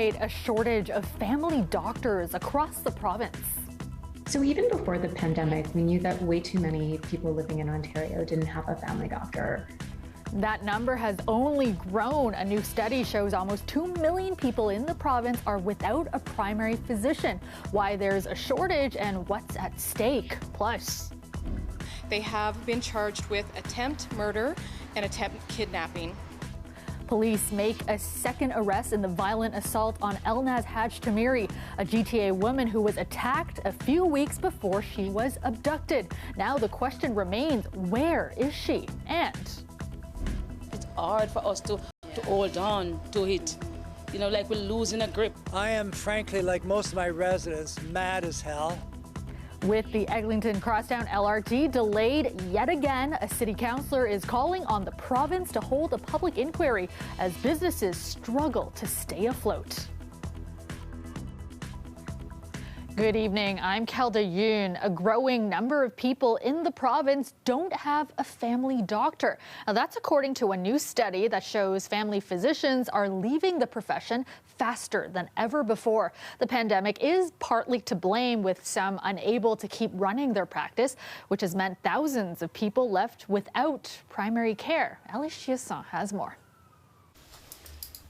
despite a shortage of family doctors across the province. So even before the pandemic, we knew that way too many people living in Ontario didn't have a family doctor. That number has only grown. A new study shows almost 2 million people in the province are without a primary physician. Why there's a shortage and what's at stake. Plus, they have been charged with attempt murder and attempt kidnapping. Police make a second arrest in the violent assault on Elnaz Haj-Tamiri, a GTA woman who was attacked a few weeks before she was abducted. Now the question remains, where is she? And it's hard for us to hold on to it. You know, like we're losing a grip. I am, frankly, like most of my residents, mad as hell. With the Eglinton Crosstown LRT delayed yet again, a city councillor is calling on the province to hold a public inquiry as businesses struggle to stay afloat. Good evening, I'm Kelda Yoon. A growing number of people in the province don't have a family doctor. Now, that's according to a new study that shows family physicians are leaving the profession faster than ever before. The pandemic is partly to blame, with some unable to keep running their practice, which has meant thousands of people left without primary care. Alice Chiasson has more.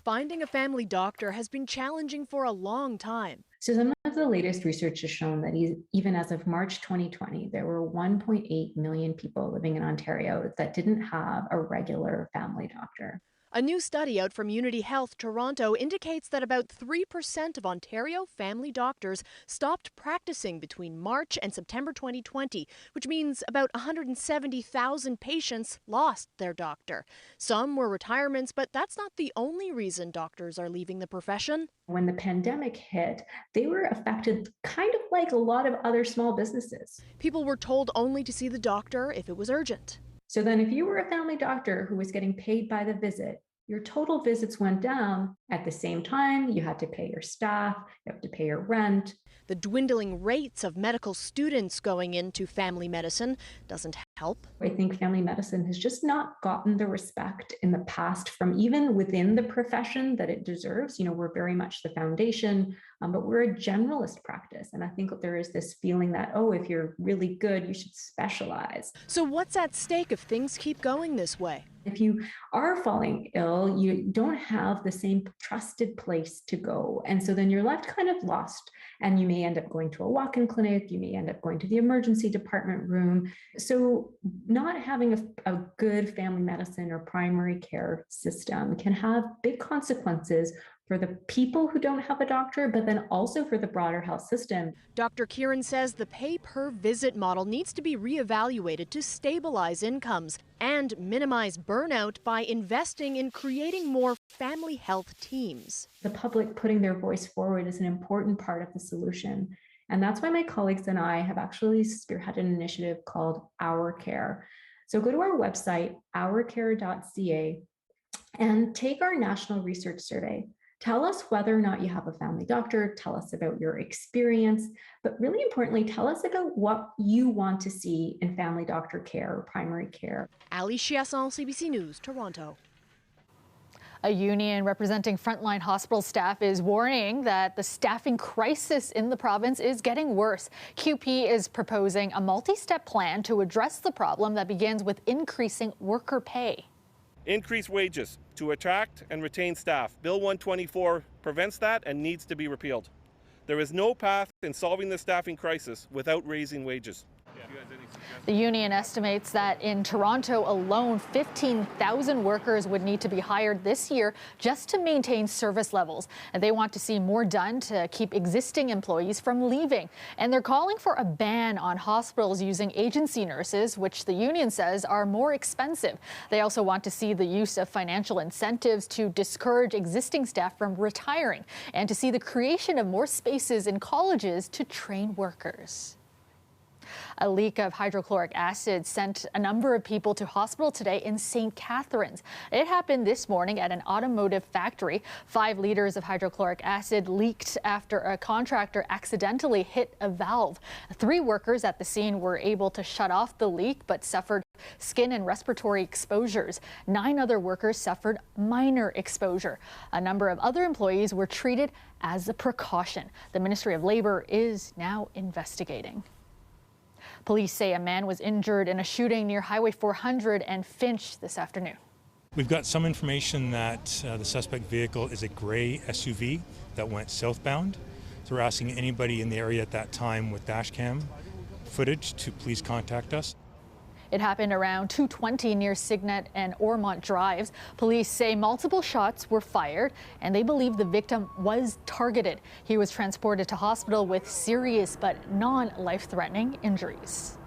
Finding a family doctor has been challenging for a long time. So some of the latest research has shown that even as of March 2020, there were 1.8 million people living in Ontario that didn't have a regular family doctor. A new study out from Unity Health Toronto indicates that about 3% of Ontario family doctors stopped practicing between March and September 2020, which means about 170,000 patients lost their doctor. Some were retirements, but that's not the only reason doctors are leaving the profession. When the pandemic hit, they were affected kind of like a lot of other small businesses. People were told only to see the doctor if it was urgent. So then if you were a family doctor who was getting paid by the visit, your total visits went down. At the same time, you had to pay your staff, you have to pay your rent. The dwindling rates of medical students going into family medicine doesn't help. I think family medicine has just not gotten the respect in the past from even within the profession that it deserves. You know, we're very much the foundation, but we're a generalist practice. And I think there is this feeling that, oh, if you're really good, you should specialize. So what's at stake if things keep going this way? If you are falling ill, you don't have the same trusted place to go. And so then you're left kind of lost, and you may end up going to a walk-in clinic, you may end up going to the emergency department room. So not having a good family medicine or primary care system can have big consequences for the people who don't have a doctor, but then also for the broader health system. Dr. Kieran says the pay-per-visit model needs to be reevaluated to stabilize incomes and minimize burnout by investing in creating more family health teams. The public putting their voice forward is an important part of the solution. And that's why my colleagues and I have actually spearheaded an initiative called Our Care. So go to our website, ourcare.ca, and take our national research survey. Tell us whether or not you have a family doctor, tell us about your experience, but really importantly, tell us about what you want to see in family doctor care or primary care. Alice Chiasson, CBC News, Toronto. A union representing frontline hospital staff is warning that the staffing crisis in the province is getting worse. QP is proposing a multi-step plan to address the problem that begins with increasing worker pay. Increase wages to attract and retain staff. Bill 124 prevents that and needs to be repealed. There is no path in solving the staffing crisis without raising wages. The union estimates that in Toronto alone, 15,000 workers would need to be hired this year just to maintain service levels. And they want to see more done to keep existing employees from leaving. And they're calling for a ban on hospitals using agency nurses, which the union says are more expensive. They also want to see the use of financial incentives to discourage existing staff from retiring and to see the creation of more spaces in colleges to train workers. A leak of hydrochloric acid sent a number of people to hospital today in St. Catharines. It happened this morning at an automotive factory. 5 liters of hydrochloric acid leaked after a contractor accidentally hit a valve. 3 workers at the scene were able to shut off the leak but suffered skin and respiratory exposures. 9 other workers suffered minor exposure. A number of other employees were treated as a precaution. The Ministry of Labor is now investigating. Police say a man was injured in a shooting near Highway 400 and Finch this afternoon. We've got some information that the suspect vehicle is a gray SUV that went southbound. So we're asking anybody in the area at that time with dash cam footage to please contact us. It happened around 2:20 near Signet and Ormont Drives. Police say multiple shots were fired and they believe the victim was targeted. He was transported to hospital with serious but non-life-threatening injuries.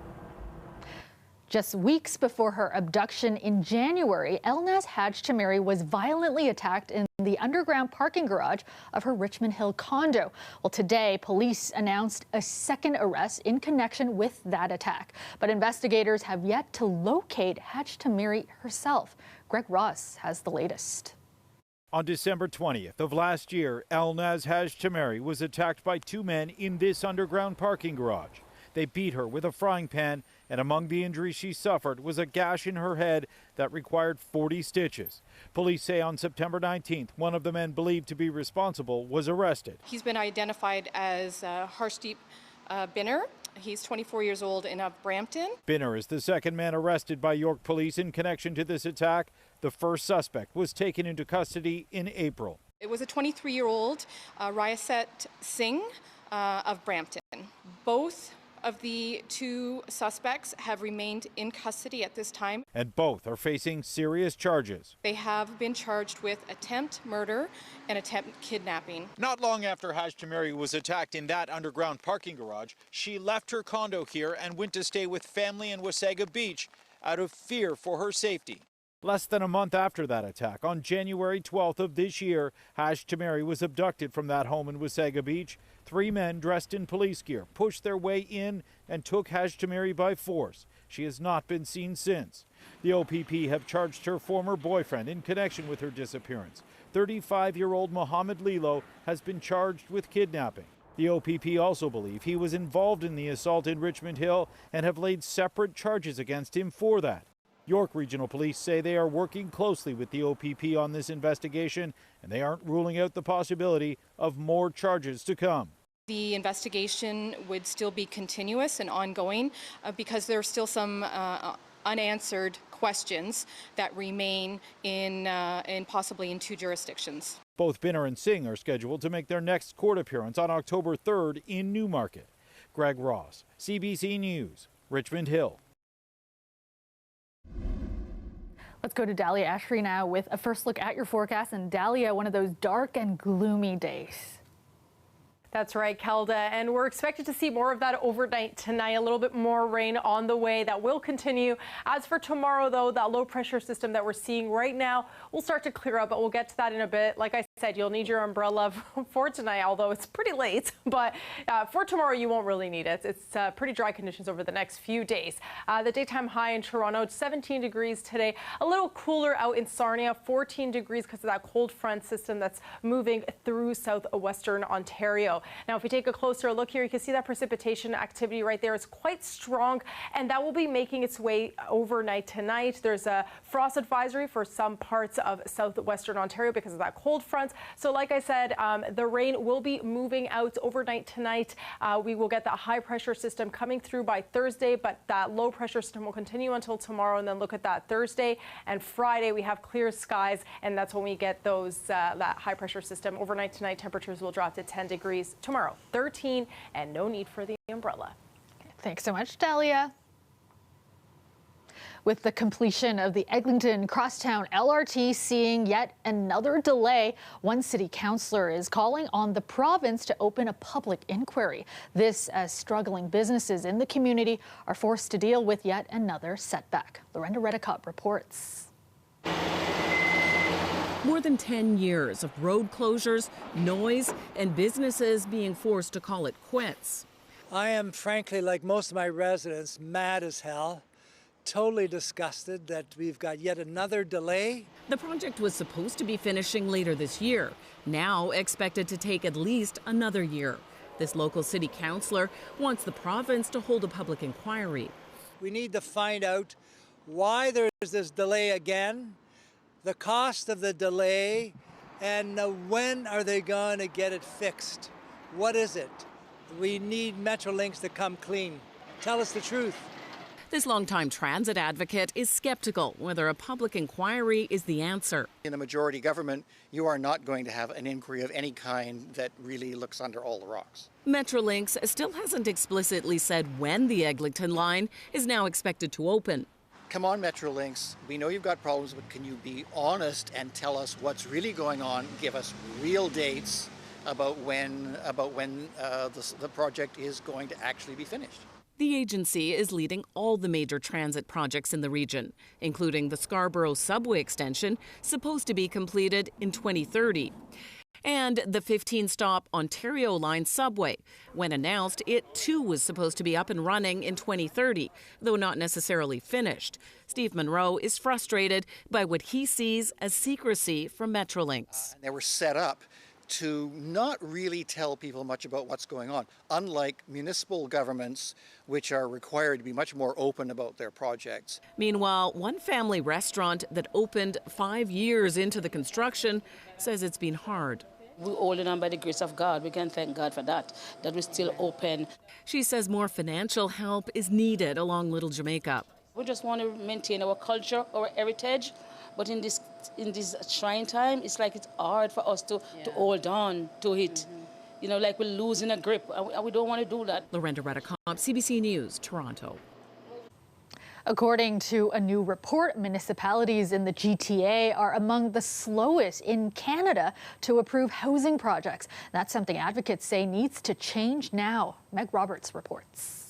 Just weeks before her abduction in January, Elnaz Hajtamiri was violently attacked in the underground parking garage of her Richmond Hill condo. Well, today, police announced a second arrest in connection with that attack. But investigators have yet to locate Hajtamiri herself. Greg Ross has the latest. On December 20th of last year, Elnaz Hajtamiri was attacked by 2 men in this underground parking garage. They beat her with a frying pan, and among the injuries she suffered was a gash in her head that required 40 stitches. Police say on September 19th, one of the men believed to be responsible was arrested. He's been identified as Harshdeep Binner. He's 24 years old and of Brampton. Binner is the second man arrested by York police in connection to this attack. The first suspect was taken into custody in April. It was a 23-year-old Ryaset Singh of Brampton. Both of the 2 suspects have remained in custody at this time. And both are facing serious charges. They have been charged with attempt murder and attempt kidnapping. Not long after Hajtamiri was attacked in that underground parking garage, she left her condo here and went to stay with family in Wasaga Beach out of fear for her safety. Less than a month after that attack, on January 12th of this year, Hajtamiri was abducted from that home in Wasaga Beach. 3 men dressed in police gear pushed their way in and took Hajtamiri by force. She has not been seen since. The OPP have charged her former boyfriend in connection with her disappearance. 35-year-old Mohammed Lilo has been charged with kidnapping. The OPP also believe he was involved in the assault in Richmond Hill and have laid separate charges against him for that. York Regional Police say they are working closely with the OPP on this investigation, and they aren't ruling out the possibility of more charges to come. The investigation would still be continuous and ongoing because there are still some unanswered questions that remain in possibly in 2 jurisdictions. Both Binner and Singh are scheduled to make their next court appearance on October 3rd in Newmarket. Greg Ross, CBC News, Richmond Hill. Let's go to Dahlia Ashry now with a first look at your forecast. And Dahlia, one of those dark and gloomy days. That's right, Kelda, and we're expected to see more of that overnight tonight. A little bit more rain on the way. That will continue. As for tomorrow, though, that low pressure system that we're seeing right now will start to clear up, but we'll get to that in a bit. Like I said, you'll need your umbrella for tonight, although it's pretty late. But for tomorrow, you won't really need it. It's pretty dry conditions over the next few days. The daytime high in Toronto, 17 degrees today. A little cooler out in Sarnia, 14 degrees because of that cold front system that's moving through southwestern Ontario. Now, if we take a closer look here, you can see that precipitation activity right there is quite strong, and that will be making its way overnight tonight. There's a frost advisory for some parts of southwestern Ontario because of that cold front. So like I said, the rain will be moving out overnight tonight. We will get that high pressure system coming through by Thursday, but that low pressure system will continue until tomorrow. And then look at that Thursday and Friday, we have clear skies, and that's when we get those that high pressure system. Overnight tonight, temperatures will drop to 10 degrees. Tomorrow, 13, and no need for the umbrella. Thanks so much, Dahlia. With the completion of the Eglinton Crosstown LRT seeing yet another delay, one city councillor is calling on the province to open a public inquiry. This as struggling businesses in the community are forced to deal with yet another setback. Lorenda Redicott reports. More than 10 years of road closures, noise, and businesses being forced to call it quits. I am frankly, like most of my residents, mad as hell. Totally disgusted that we've got yet another delay. The project was supposed to be finishing later this year, now expected to take at least another year. This local city councillor wants the province to hold a public inquiry. We need to find out why there's this delay again, the cost of the delay, and when are they going to get it fixed? What is it? We need Metrolinx to come clean. Tell us the truth. This longtime transit advocate is skeptical whether a public inquiry is the answer. In a majority government, you are not going to have an inquiry of any kind that really looks under all the rocks. Metrolinx still hasn't explicitly said when the Eglinton line is now expected to open. Come on, Metrolinx, we know you've got problems, but can you be honest and tell us what's really going on? Give us real dates about when the project is going to actually be finished. The agency is leading all the major transit projects in the region, including the Scarborough subway extension, supposed to be completed in 2030. And the 15-stop Ontario line subway. When announced, it too was supposed to be up and running in 2030, though not necessarily finished. Steve Monroe is frustrated by what he sees as secrecy from Metrolinx. They were set up to not really tell people much about what's going on, unlike municipal governments, which are required to be much more open about their projects. Meanwhile, one family restaurant that opened 5 years into the construction says it's been hard. We're holding on by the grace of God. We can thank God for that we're still open. She says more financial help is needed along Little Jamaica. We just want to maintain our culture, our heritage, but in this trying time, it's like it's hard for us to hold on to it. You know, like we're losing a grip, and we don't want to do that. Lorenda Redicomp, CBC News, Toronto. According to a new report, municipalities in the GTA are among the slowest in Canada to approve housing projects. That's something advocates say needs to change now. Meg Roberts reports.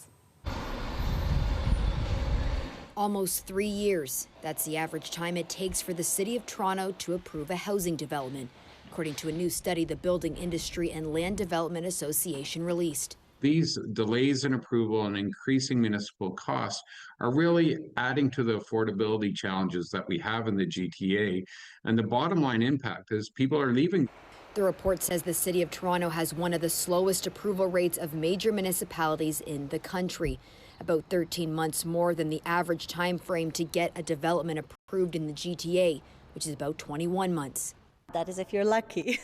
Almost 3 years. That's the average time it takes for the City of Toronto to approve a housing development, according to a new study the Building Industry and Land Development Association released. These delays in approval and increasing municipal costs are really adding to the affordability challenges that we have in the GTA. And the bottom line impact is people are leaving. The report says the City of Toronto has one of the slowest approval rates of major municipalities in the country, about 13 months more than the average time frame to get a development approved in the GTA, which is about 21 months. That is if you're lucky.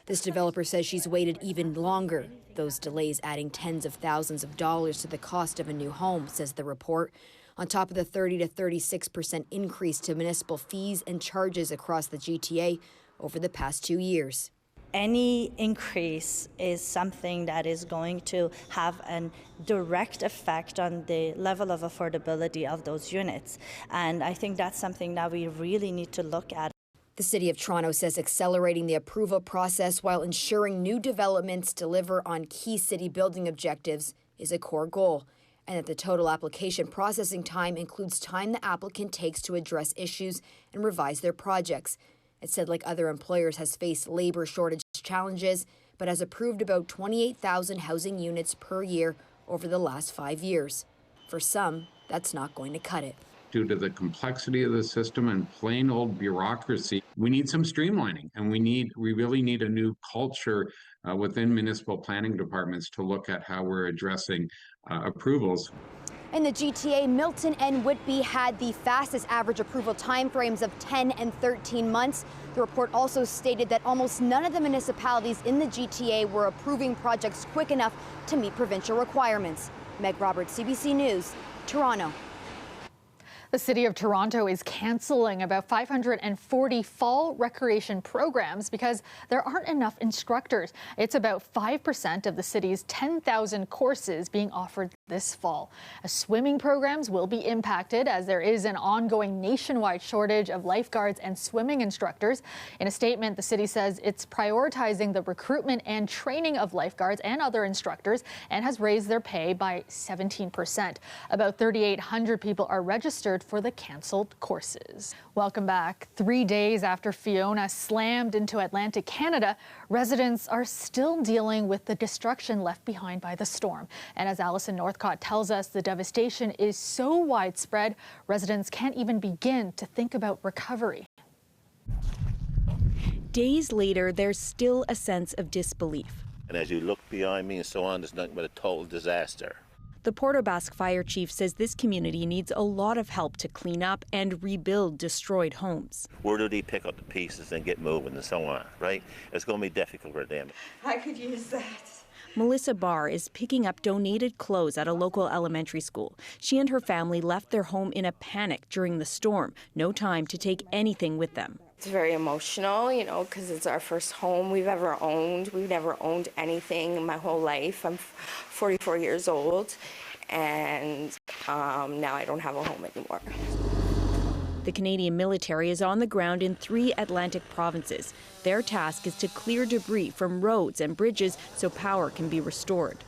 This developer says she's waited even longer, those delays adding tens of thousands of dollars to the cost of a new home, says the report, on top of the 30 to 36% increase to municipal fees and charges across the GTA over the past 2 years. Any increase is something that is going to have a direct effect on the level of affordability of those units. And I think that's something that we really need to look at. The City of Toronto says accelerating the approval process while ensuring new developments deliver on key city building objectives is a core goal, and that the total application processing time includes time the applicant takes to address issues and revise their projects. It said, like other employers, has faced labor shortage challenges, but has approved about 28,000 housing units per year over the last 5 years. For some, that's not going to cut it. Due to the complexity of the system and plain old bureaucracy, we need some streamlining, and we really need a new culture within municipal planning departments to look at how we're addressing approvals. In the GTA, Milton and Whitby had the fastest average approval timeframes of 10 and 13 months. The report also stated that almost none of the municipalities in the GTA were approving projects quick enough to meet provincial requirements. Meg Roberts, CBC News, Toronto. The City of Toronto is canceling about 540 fall recreation programs because there aren't enough instructors. It's about 5% of the city's 10,000 courses being offered this fall. Swimming programs will be impacted as there is an ongoing nationwide shortage of lifeguards and swimming instructors. In a statement, the city says it's prioritizing the recruitment and training of lifeguards and other instructors and has raised their pay by 17%. About 3,800 people are registered required for the canceled courses. Welcome back. 3 days after Fiona slammed into Atlantic Canada, residents are still dealing with the destruction left behind by the storm. And as Allison Northcott tells us, the devastation is so widespread, residents can't even begin to think about recovery. Days later, there's still a sense of disbelief. And as you look behind me and so on, there's nothing but a total disaster. The Port aux Basques fire chief says this community needs a lot of help to clean up and rebuild destroyed homes. Where do they pick up the pieces and get moving and so on, right? It's going to be difficult for them. I could use that. Melissa Barr is picking up donated clothes at a local elementary school. She and her family left their home in a panic during the storm. No time to take anything with them. It's very emotional, you know, because it's our first home we've ever owned. We've never owned anything in my whole life. I'm 44 years old, and now I don't have a home anymore. The Canadian military is on the ground in 3 Atlantic provinces. Their task is to clear debris from roads and bridges so power can be restored.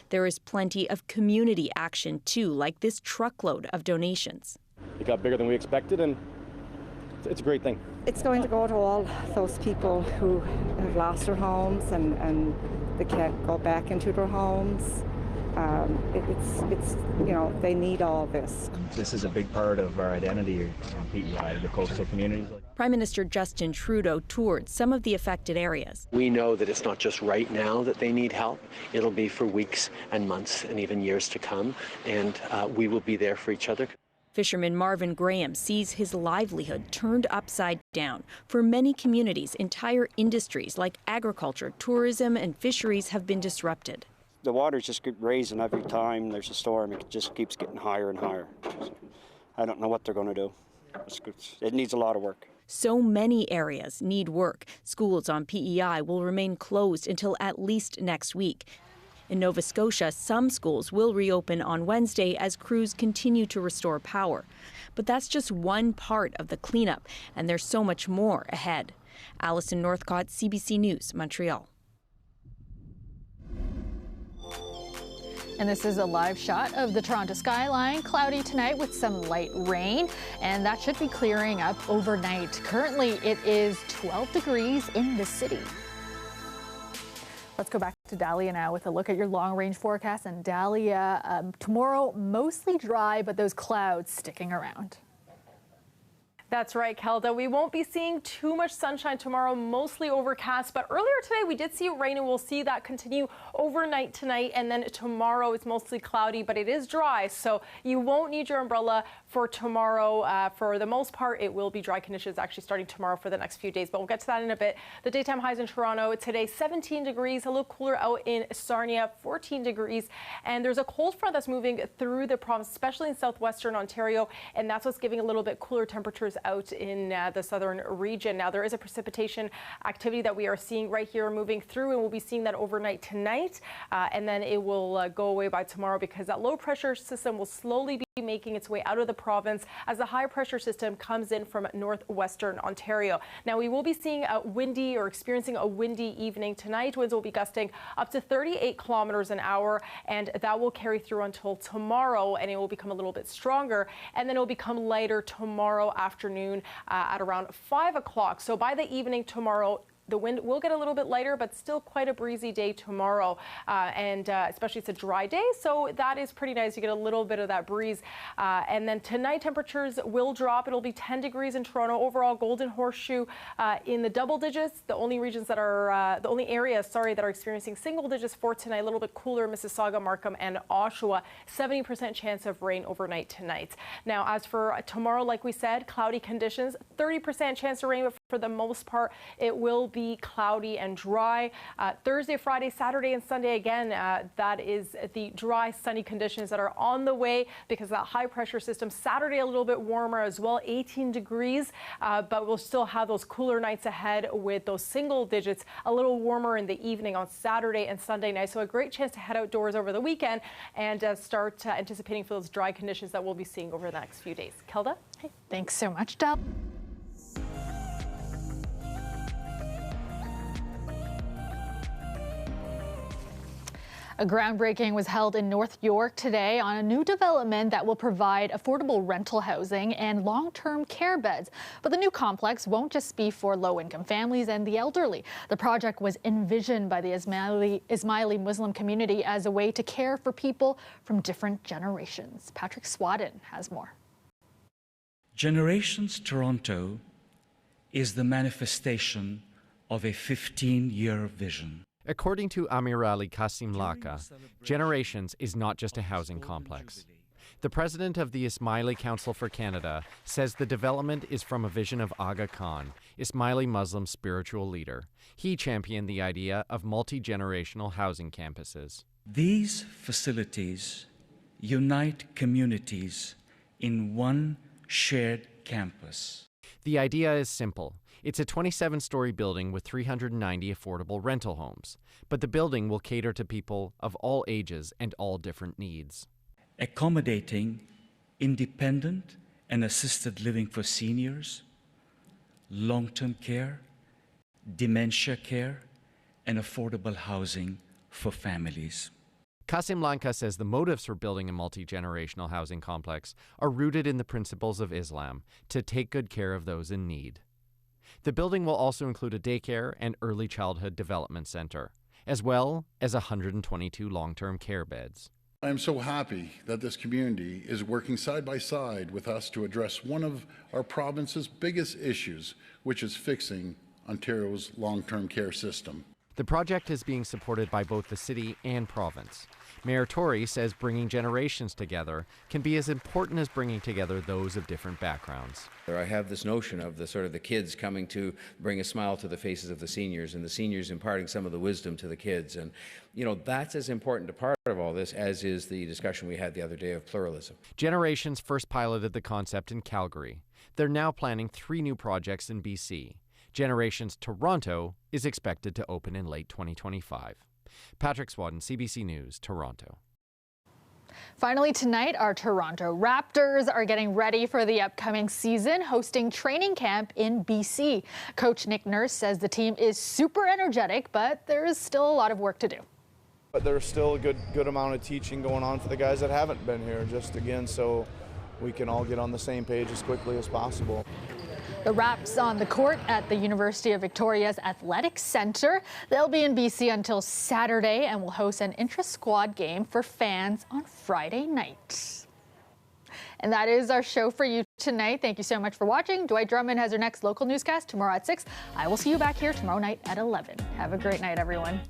There is plenty of community action too, like this truckload of donations. It got bigger than we expected, and it's a great thing. It's going to go to all those people who have lost their homes and they can't go back into their homes. It's you know, they need all this. This is a big part of our identity in PEI, the coastal communities. Prime Minister Justin Trudeau toured some of the affected areas. We know that it's not just right now that they need help. It'll be for weeks and months and even years to come, and we will be there for each other. Fisherman Marvin Graham sees his livelihood turned upside down. For many communities, entire industries like agriculture, tourism, and fisheries have been disrupted. The waters just keep raising every time there's a storm. It just keeps getting higher and higher. I don't know what they're going to do. It needs a lot of work. So many areas need work. Schools on PEI will remain closed until at least next week. In Nova Scotia, some schools will reopen on Wednesday as crews continue to restore power. But that's just one part of the cleanup, and there's so much more ahead. Allison Northcott, CBC News, Montreal. And this is a live shot of the Toronto skyline. Cloudy tonight with some light rain, and that should be clearing up overnight. Currently, it is 12 degrees in the city. Let's go back to Dahlia now with a look at your long-range forecast. And Dahlia, tomorrow mostly dry, but those clouds sticking around. That's right, Kelda. We won't be seeing too much sunshine tomorrow, mostly overcast. But earlier today, we did see rain, and we'll see that continue overnight tonight. And then tomorrow, it's mostly cloudy, but it is dry. So you won't need your umbrella for tomorrow. For the most part, it will be dry conditions actually starting tomorrow for the next few days. But we'll get to that in a bit. The daytime highs in Toronto today, 17 degrees, a little cooler out in Sarnia, 14 degrees. And there's a cold front that's moving through the province, especially in southwestern Ontario. And that's what's giving a little bit cooler temperatures out in the southern region. Now, there is a precipitation activity that we are seeing right here moving through, and we'll be seeing that overnight tonight. And then it will go away by tomorrow because that low pressure system will slowly be making its way out of the province as the high pressure system comes in from northwestern Ontario. Now, we will be seeing a windy or experiencing a windy evening tonight. Winds will be gusting up to 38 kilometers an hour, and that will carry through until tomorrow, and it will become a little bit stronger, and then it will become lighter tomorrow afternoon at around 5 o'clock. So by the evening tomorrow, the wind will get a little bit lighter, but still quite a breezy day tomorrow. Especially it's a dry day, so that is pretty nice. You get a little bit of that breeze. And then tonight, temperatures will drop. It'll be 10 degrees in Toronto. Overall, Golden Horseshoe in the double digits. The only regions that are, the only areas, that are experiencing single digits for tonight. A little bit cooler, Mississauga, Markham, and Oshawa. 70% chance of rain overnight tonight. Now, as for tomorrow, like we said, cloudy conditions. 30% chance of rain, but for the most part, it will be cloudy and dry. Thursday, Friday, Saturday, and Sunday again, that is the dry, sunny conditions that are on the way because of that high pressure system. Saturday, a little bit warmer as well, 18 degrees, but we'll still have those cooler nights ahead with those single digits, a little warmer in the evening on Saturday and Sunday night. So a great chance to head outdoors over the weekend and start anticipating for those dry conditions that we'll be seeing over the next few days. Kelda? Hey, thanks so much, Del. A groundbreaking was held in North York today on a new development that will provide affordable rental housing and long-term care beds. But the new complex won't just be for low-income families and the elderly. The project was envisioned by the Ismaili Muslim community as a way to care for people from different generations. Patrick Swadden has more. Generations Toronto is the manifestation of a 15-year vision. According to Amir Ali Kasim Laka, Generations is not just a housing complex. The president of the Ismaili Council for Canada says the development is from a vision of Aga Khan, Ismaili Muslim spiritual leader. He championed the idea of multi-generational housing campuses. These facilities unite communities in one shared campus. The idea is simple. It's a 27-story building with 390 affordable rental homes, but the building will cater to people of all ages and all different needs. Accommodating independent and assisted living for seniors, long-term care, dementia care, and affordable housing for families. Kasim Lanka says the motives for building a multi-generational housing complex are rooted in the principles of Islam to take good care of those in need. The building will also include a daycare and early childhood development center, as well as 122 long-term care beds. I am so happy that this community is working side by side with us to address one of our province's biggest issues, which is fixing Ontario's long-term care system. The project is being supported by both the city and province. Mayor Tory says bringing generations together can be as important as bringing together those of different backgrounds. I have this notion of the kids coming to bring a smile to the faces of the seniors, and the seniors imparting some of the wisdom to the kids. And, that's as important a part of all this as is the discussion we had the other day of pluralism. Generations first piloted the concept in Calgary. They're now planning 3 new projects in BC. Generations Toronto is expected to open in late 2025. Patrick Swadden, CBC News, Toronto. Finally tonight, our Toronto Raptors are getting ready for the upcoming season, hosting training camp in BC. Coach Nick Nurse says the team is super energetic, but there is still a lot of work to do. But there's still a good amount of teaching going on for the guys that haven't been here, just again so we can all get on the same page as quickly as possible. The Raps on the court at the University of Victoria's Athletic Centre. They'll be in BC until Saturday and will host an intra-squad game for fans on Friday night. And that is our show for you tonight. Thank you so much for watching. Dwight Drummond has our next local newscast tomorrow at 6. I will see you back here tomorrow night at 11. Have a great night, everyone.